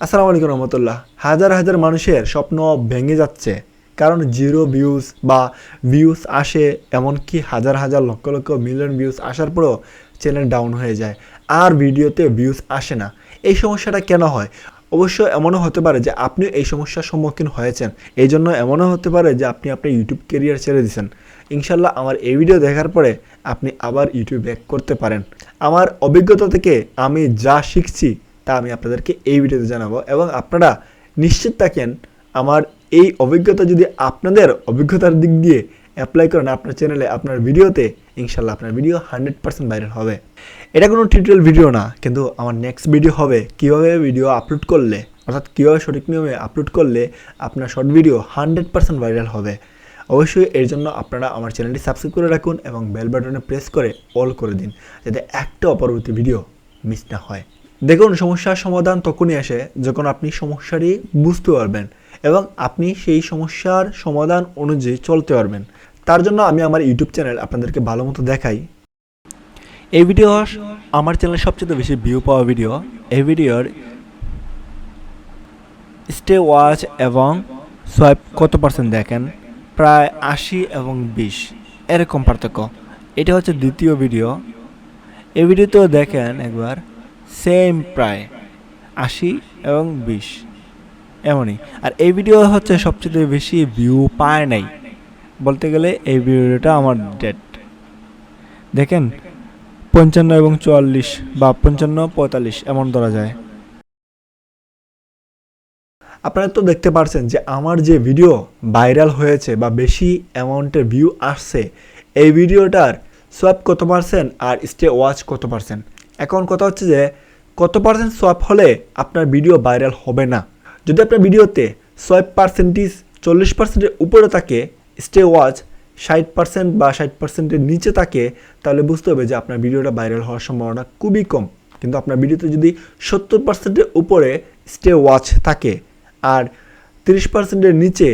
আসসালামু আলাইকুম রহমতুল্লাহ। হাজার হাজার মানুষের স্বপ্ন ভেঙে যাচ্ছে, কারণ জিরো ভিউজ বা ভিউজ আসে, এমনকি হাজার হাজার লক্ষ লক্ষ মিলিয়ন ভিউজ আসার পরেও চ্যানেল ডাউন হয়ে যায়, আর ভিডিওতে ভিউজ আসে না। এই সমস্যাটা কেন হয়? অবশ্য এমনও হতে পারে যে আপনি এই সমস্যার সম্মুখীন হয়েছেন, এই জন্য এমনও হতে পারে যে আপনি আপনার ইউটিউব ক্যারিয়ার ছেড়ে দিয়েছেন। ইনশাল্লাহ আমার এই ভিডিও দেখার পরে আপনি আবার ইউটিউব ব্যাক করতে পারেন। আমার অভিজ্ঞতা থেকে আমি যা শিখছি তা আমি আপনাদেরকে এই ভিডিওতে জানাবো, এবং আপনারা নিশ্চিত থাকেন আমার এই অভিজ্ঞতা যদি আপনাদের অভিজ্ঞতার দিক দিয়ে অ্যাপ্লাই করেন আপনার চ্যানেলে, আপনার ভিডিওতে, ইনশাল্লাহ আপনার ভিডিও 100% ভাইরাল হবে। এটা কোনো টিউটোরিয়াল ভিডিও না, কিন্তু আমার নেক্সট ভিডিও হবে কীভাবে ভিডিও আপলোড করলে, অর্থাৎ কীভাবে সঠিক নিয়মে আপলোড করলে আপনার শর্ট ভিডিও 100% ভাইরাল হবে। অবশ্যই এর জন্য আপনারা আমার চ্যানেলটি সাবস্ক্রাইব করে রাখুন এবং বেল বাটনে প্রেস করে অল করে দিন, যাতে একটা পরবর্তী ভিডিও মিস না হয়। দেখুন, সমস্যার সমাধান তখনই আসে যখন আপনি সমস্যাটি বুঝতে পারবেন এবং আপনি সেই সমস্যার সমাধান অনুযায়ী চলতে পারবেন। তার জন্য আমি আমার ইউটিউব চ্যানেল আপনাদেরকে ভালো মতো দেখাই। এই ভিডিও আমার চ্যানেলে সবচেয়ে বেশি ভিউ পাওয়া ভিডিও। এই ভিডিওর স্টে ওয়াচ এবং সোয়াইপ কত পার্সেন্ট দেখেন, প্রায় 80 এবং 20 এরকম পার্থক্য। এটা হচ্ছে দ্বিতীয় ভিডিও। এই ভিডিওতেও দেখেন একবার সেম প্রায় 80 এবং 20 এমনই। আর এই ভিডিও হচ্ছে সবচেয়ে বেশি ভিউ পায় নাই বলতে গেলে এই ভিডিওটা আমার ডেট দেখেন 55 এবং 44 বা 55-45 এমন ধরা যায়। আপনারা তো দেখতে পারছেন যে আমার যে ভিডিও ভাইরাল হয়েছে বা বেশি অ্যামাউন্টের ভিউ আসছে, এই ভিডিওটার সোয়াপ কত পার্সেন্ট আর স্টে ওয়াচ কত পার্সেন্ট। এখন কথা হচ্ছে যে কত পার্সেন্ট সোয়াপ হলে আপনার ভিডিও ভাইরাল হবে না। যদি আপনার ভিডিওতে সোয়াপ পার্সেন্টেজ 40%-এর উপরে থাকে, স্টে ওয়াচ 60% বা 60%-এর নিচে থাকে, তাহলে বুঝতে হবে যে আপনার ভিডিওটা ভাইরাল হওয়ার সম্ভাবনা খুবই কম। কিন্তু আপনার ভিডিওতে যদি 70%-এর উপরে স্টে ওয়াচ থাকে আর 30%-এর নিচে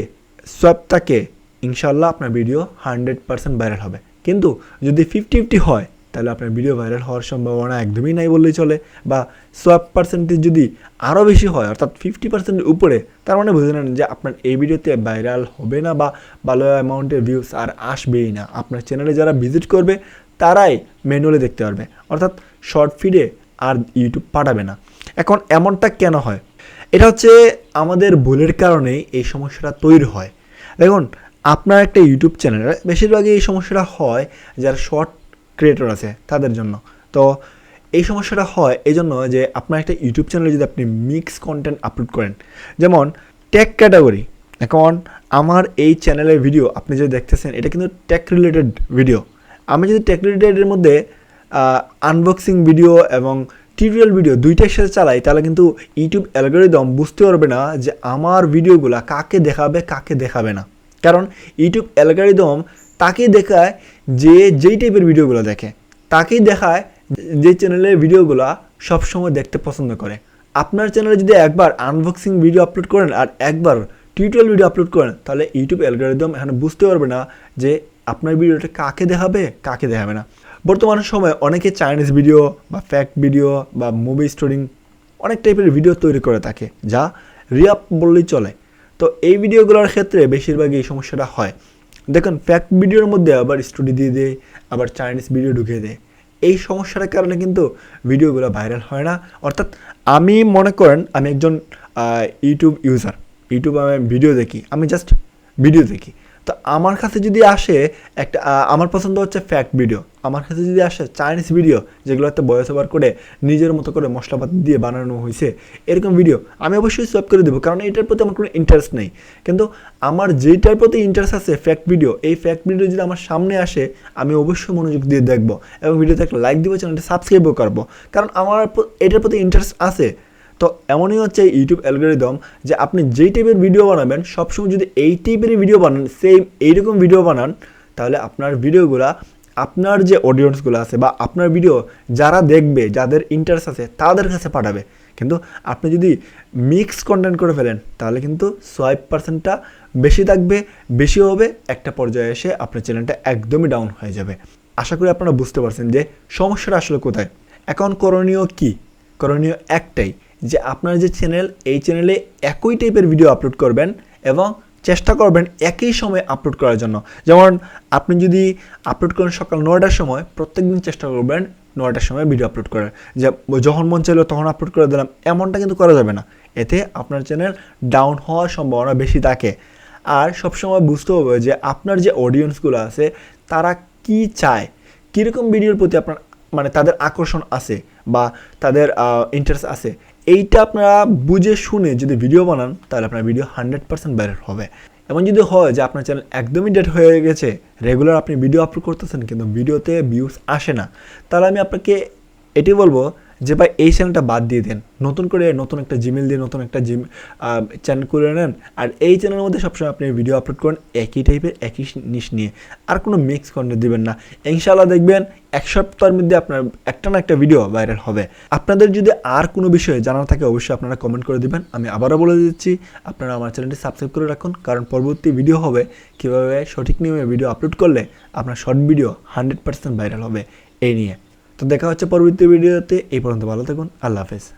সোয়াপ থাকে, ইনশাল্লাহ আপনার ভিডিও 100% ভাইরাল হবে। কিন্তু যদি 50-50 হয়, তাহলে আপনার ভিডিও ভাইরাল হওয়ার সম্ভাবনা একদমই নাই বললেই চলে। বা সোয়াপ পার্সেন্টেজ যদি আরও বেশি হয়, অর্থাৎ 50%-এর উপরে, তার মানে বুঝে নেন যে আপনার এই ভিডিওতে ভাইরাল হবে না বা ভালো অ্যামাউন্টের ভিউস আর আসবেই না। আপনার চ্যানেলে যারা ভিজিট করবে তারাই ম্যানুয়ালি দেখতে পারবে, অর্থাৎ শর্ট ফিডে আর ইউটিউব পাঠাবে না। এখন এমনটা কেন হয়? এটা হচ্ছে আমাদের ভুলের কারণেই এই সমস্যাটা তৈরি হয়। দেখুন, আপনার একটা ইউটিউব চ্যানেল, বেশিরভাগই এই সমস্যাটা হয় যারা শর্ট ক্রিয়েটর আছে তাদের জন্য। তো এই সমস্যাটা হয় এই জন্য যে আপনার একটা ইউটিউব চ্যানেলে যদি আপনি মিক্স কন্টেন্ট আপলোড করেন, যেমন টেক ক্যাটাগরি। এখন আমার এই চ্যানেলের ভিডিও আপনি যে দেখতেছেন, এটা কিন্তু টেক রিলেটেড ভিডিও। আমি যদি টেক রিলেটেডের মধ্যে আনবক্সিং ভিডিও এবং টিউটোরিয়াল ভিডিও দুইটার সাথে চালাই, তাহলে কিন্তু ইউটিউব অ্যালগরিদম বুঝতে পারবে না যে আমার ভিডিওগুলো কাকে দেখাবে কাকে দেখাবে না। কারণ ইউটিউব অ্যালগরিদম তাকেই দেখায় যে যেই টাইপের ভিডিওগুলো দেখে, তাকেই দেখায় যে চ্যানেলের ভিডিওগুলো সবসময় দেখতে পছন্দ করে। আপনার চ্যানেলে যদি একবার আনবক্সিং ভিডিও আপলোড করেন আর একবার টিউটোরিয়াল ভিডিও আপলোড করেন, তাহলে ইউটিউব অ্যালগরিদম এখানে বুঝতে পারবে না যে আপনার ভিডিওটা কাকে দেখাবে কাকে দেখাবে না। বর্তমান সময়ে অনেকে চাইনিজ ভিডিও বা ফ্যাক্ট ভিডিও বা মুভি স্টোরিং অনেক টাইপের ভিডিও তৈরি করে থাকে, যা রিয়াপ বললেই চলে। তো এই ভিডিওগুলোর ক্ষেত্রে বেশিরভাগই এই সমস্যাটা হয়। দেখুন, ফ্যাক্ট ভিডিওর মধ্যে আবার স্টোরি দিয়ে দেয়, আবার চাইনিজ ভিডিও ঢুকিয়ে দেয়। এই সমস্যাটার কারণে কিন্তু ভিডিওগুলো ভাইরাল হয় না। অর্থাৎ আমি মনে করেন আমি একজন ইউটিউব ইউজার, ইউটিউব আমি ভিডিও দেখি, আমি জাস্ট ভিডিও দেখি। তো আমার কাছে যদি আসে একটা আমার পছন্দ হচ্ছে ফ্যাক্ট ভিডিও, আমার কাছে যদি আসে চাইনিজ ভিডিও যেগুলোতে ভয়েস ওভার করে নিজের মতো করে মশলাপাতি দিয়ে বানানো হয়েছে, এরকম ভিডিও আমি অবশ্যই সোয়াইপ করে দেবো, কারণ এটার প্রতি আমার কোনো ইন্টারেস্ট নেই। কিন্তু আমার যেটার প্রতি ইন্টারেস্ট আছে ফ্যাক্ট ভিডিও, এই ফ্যাক্ট ভিডিও যদি আমার সামনে আসে, আমি অবশ্যই মনোযোগ দিয়ে দেখবো এবং ভিডিওতে একটা লাইক দিব, চ্যানেলটা সাবস্ক্রাইবও করবো, কারণ আমার এটার প্রতি ইন্টারেস্ট আছে। তো এমনই হচ্ছে ইউটিউব অ্যালগরিদম, যে আপনি যেই টাইপের ভিডিও বানাবেন সবসময় যদি এই টাইপের ভিডিও বানান, সেম এইরকম ভিডিও বানান, তাহলে আপনার ভিডিওগুলো আপনার যে অডিয়েন্সগুলো আছে বা আপনার ভিডিও যারা দেখবে, যাদের ইন্টারেস্ট আছে তাদের কাছে পাঠাবে। কিন্তু আপনি যদি মিক্স কন্টেন্ট করে ফেলেন, তাহলে কিন্তু সোয়াইপ পার্সেন্টটা বেশি থাকবে, বেশি হবে, একটা পর্যায়ে এসে আপনার চ্যানেলটা একদমই ডাউন হয়ে যাবে। আশা করি আপনারা বুঝতে পারছেন যে সমস্যাটা আসলে কোথায়। এখন করণীয় কি? করণীয় একটাই, যে আপনার যে চ্যানেল, এই চ্যানেলে একই টাইপের ভিডিও আপলোড করবেন এবং চেষ্টা করবেন একই সময় আপলোড করার জন্য। যেমন আপনি যদি আপলোড করেন সকাল 9টার সময়, প্রত্যেকদিন চেষ্টা করবেন 9টার সময় ভিডিও আপলোড করার, যে যখন মন চাইলো তখন আপলোড করে দিলাম, এমনটা কিন্তু করা যাবে না। এতে আপনার চ্যানেল ডাউন হওয়ার সম্ভাবনা বেশি থাকে। আর সবসময় বুঝতে হবে যে আপনার যে অডিয়েন্সগুলো আছে তারা কি চায়, কীরকম ভিডিওর প্রতি আপনার মানে তাদের আকর্ষণ আছে বা তাদের ইন্টারেস্ট আছে, এইটা আপনারা বুঝে শুনে যদি ভিডিও বানান তাহলে আপনার ভিডিও 100% ভাইরাল হবে। এমন যদি হয় যে আপনার চ্যানেল একদমই ডেড হয়ে গেছে, রেগুলার আপনি ভিডিও আপলোড করতেছেন কিন্তু ভিডিওতে ভিউজ আসে না, তাহলে আমি আপনাকে এটি বলবো যে ভাই এই চ্যানেলটা বাদ দিয়ে দেন, নতুন করে নতুন একটা জিমেল দিয়ে নতুন একটা চ্যানেল করে নেন। আর এই চ্যানেলের মধ্যে সবসময় আপনি ভিডিও আপলোড করেন একই টাইপের, একই নিশ নিয়ে, আর কোনো মিক্স কন্টেন্ট দিবেন না। ইনশাআল্লাহ দেখবেন এক সপ্তাহের মধ্যে আপনার একটা না একটা ভিডিও ভাইরাল হবে। আপনাদের যদি আর কোনো বিষয়ে জানার থাকে অবশ্যই আপনারা কমেন্ট করে দিবেন। আমি আবারও বলে দিচ্ছি, আপনারা আমার চ্যানেলটি সাবস্ক্রাইব করে রাখুন, কারণ পরবর্তী ভিডিও হবে কীভাবে সঠিক নিয়মে ভিডিও আপলোড করলে আপনার শর্ট ভিডিও 100% ভাইরাল হবে এই নিয়ে। তো দেখা হচ্ছে পরবর্তী ভিডিওতে। এই পর্যন্ত ভালো থাকুন, আল্লাহ হাফেজ।